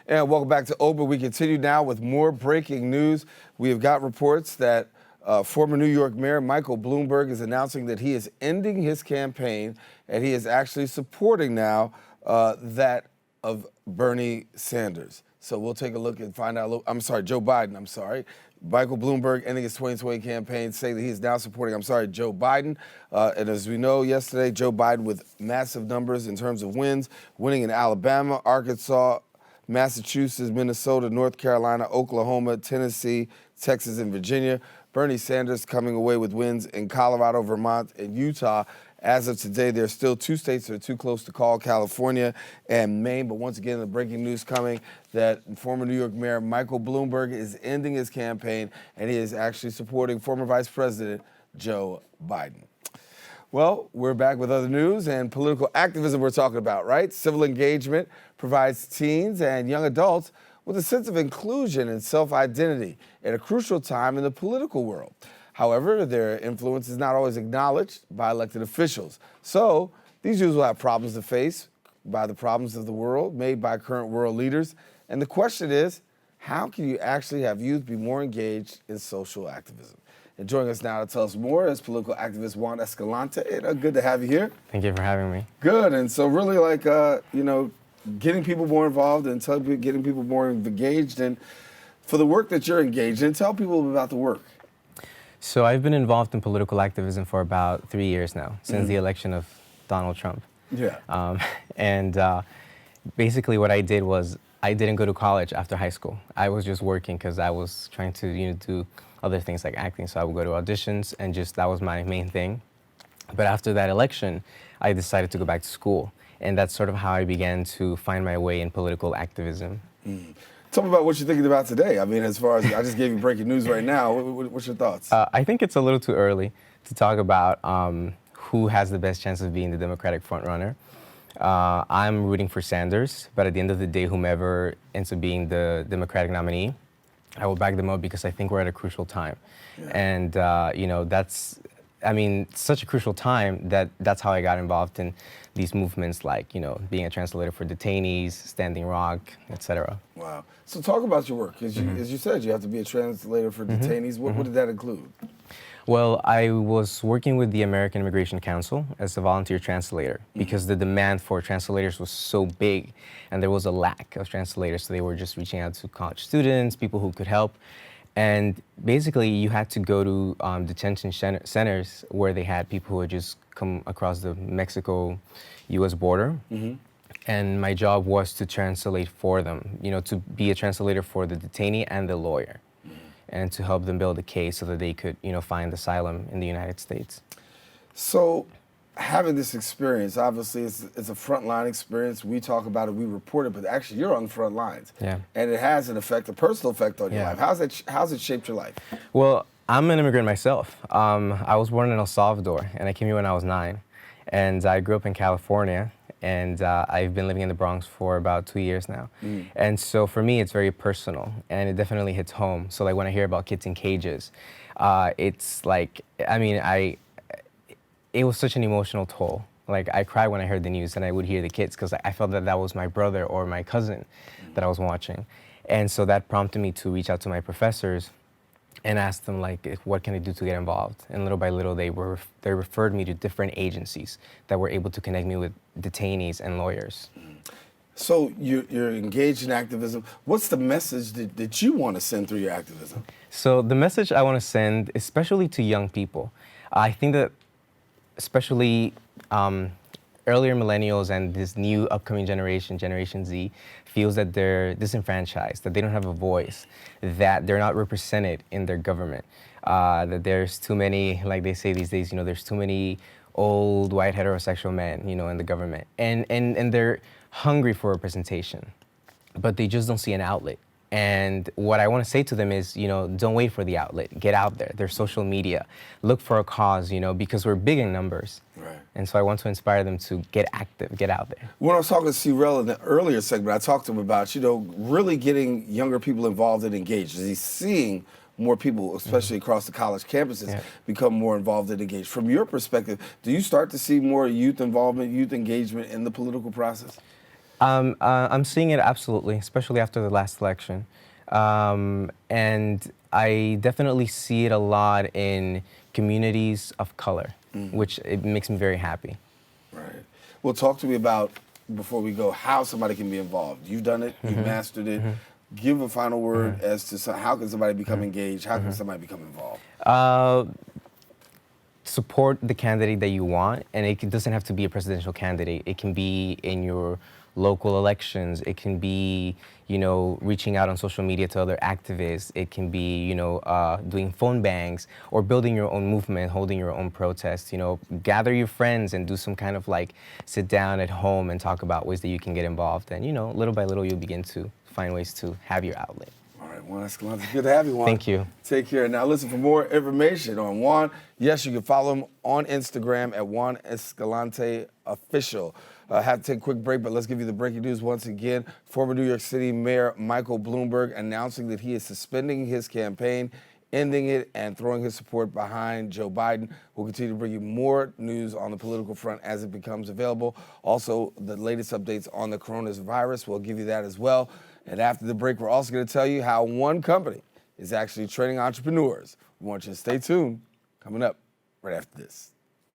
And welcome back to Open. We continue now with more breaking news. We have got reports that former New York Mayor Michael Bloomberg is announcing that he is ending his campaign, and he is actually supporting now that of Bernie Sanders. So we'll take a look and find out. Joe Biden. Michael Bloomberg ending his 2020 campaign, saying that he is now supporting, Joe Biden. And as we know yesterday, Joe Biden with massive numbers in terms of wins, winning in Alabama, Arkansas, Massachusetts, Minnesota, North Carolina, Oklahoma, Tennessee, Texas, and Virginia. Bernie Sanders coming away with wins in Colorado, Vermont, and Utah. As of today, there are still two states that are too close to call, California and Maine. But once again, the breaking news coming that former New York Mayor Michael Bloomberg is ending his campaign, and he is actually supporting former Vice President Joe Biden. Well, we're back with other news and political activism we're talking about, right? Civil engagement provides teens and young adults with a sense of inclusion and self-identity at a crucial time in the political world. However, their influence is not always acknowledged by elected officials. So these youths will have problems to face by the problems of the world made by current world leaders. And the question is, how can you actually have youth be more engaged in social activism? And joining us now to tell us more is political activist Juan Escalante. Good to have you here. Thank you for having me. Good. And so really getting people more involved and getting people more engaged. And for the work that you're engaged in, tell people about the work. So I've been involved in political activism for about 3 years now, since the election of Donald Trump. Yeah. Basically what I did was I didn't go to college after high school. I was just working because I was trying to do other things like acting. So I would go to auditions and that was my main thing. But after that election, I decided to go back to school. And that's sort of how I began to find my way in political activism. Tell me about what you're thinking about today. As far as I just gave you breaking news right now, what's your thoughts? I think it's a little too early to talk about who has the best chance of being the Democratic frontrunner. I'm rooting for Sanders, but at the end of the day, whomever ends up being the Democratic nominee, I will back them up because I think we're at a crucial time. Yeah. And, that's such a crucial time that's how I got involved in these movements like, being a translator for detainees, Standing Rock, etc. Wow. So talk about your work. As you said, you have to be a translator for detainees. What did that include? Well, I was working with the American Immigration Council as a volunteer translator because the demand for translators was so big and there was a lack of translators. So they were just reaching out to college students, people who could help. And basically, you had to go to detention centers where they had people who had just come across the Mexico-U.S. border. And my job was to translate for them, to be a translator for the detainee and the lawyer, and to help them build a case so that they could, find asylum in the United States. So having this experience, obviously, it's a frontline experience. We talk about it, we report it, but actually you're on the front lines. Yeah. And it has an effect, a personal effect on your life. How's it shaped your life? Well, I'm an immigrant myself. I was born in El Salvador, and I came here when I was 9. And I grew up in California, and I've been living in the Bronx for about 2 years now. And so for me, it's very personal, and it definitely hits home. So like when I hear about kids in cages, it's like, it was such an emotional toll. Like I cried when I heard the news and I would hear the kids because I felt that was my brother or my cousin that I was watching. And so that prompted me to reach out to my professors and ask them what can I do to get involved? And little by little, they referred me to different agencies that were able to connect me with detainees and lawyers. So you're engaged in activism. What's the message that you want to send through your activism? So the message I want to send, especially to young people, I think that especially earlier millennials and this new upcoming generation, Generation Z, feels that they're disenfranchised, that they don't have a voice, that they're not represented in their government, that there's too many, like they say these days, there's too many old white heterosexual men, in the government. And they're hungry for representation, but they just don't see an outlet. And what I want to say to them is, don't wait for the outlet. Get out there. There's social media. Look for a cause, because we're big in numbers. Right. And so I want to inspire them to get active, get out there. When I was talking to C-Rel in the earlier segment, I talked to him about, really getting younger people involved and engaged. He's seeing more people, especially across the college campuses, become more involved and engaged. From your perspective, do you start to see more youth involvement, youth engagement in the political process? I'm seeing it absolutely, especially after the last election. And I definitely see it a lot in communities of color, which it makes me very happy. Right. Well, talk to me about, before we go, how somebody can be involved. You've done it. You've mastered it. Give a final word as to how can somebody become engaged? How can somebody become involved? Support the candidate that you want, and doesn't have to be a presidential candidate. It can be in your local elections. It can be, reaching out on social media to other activists. It can be, doing phone banks or building your own movement, holding your own protests. Gather your friends and do some kind of sit down at home and talk about ways that you can get involved. And, little by little, you'll begin to find ways to have your outlet. All right, Juan Escalante, good to have you, Juan. Thank you. Take care. Now, listen, for more information on Juan, yes, you can follow him on Instagram at Juan Escalante Official. I have to take a quick break, but let's give you the breaking news once again. Former New York City Mayor Michael Bloomberg announcing that he is suspending his campaign, ending it, and throwing his support behind Joe Biden. We'll continue to bring you more news on the political front as it becomes available. Also, the latest updates on the coronavirus, we'll give you that as well. And after the break, we're also going to tell you how one company is actually training entrepreneurs. We want you to stay tuned. Coming up right after this.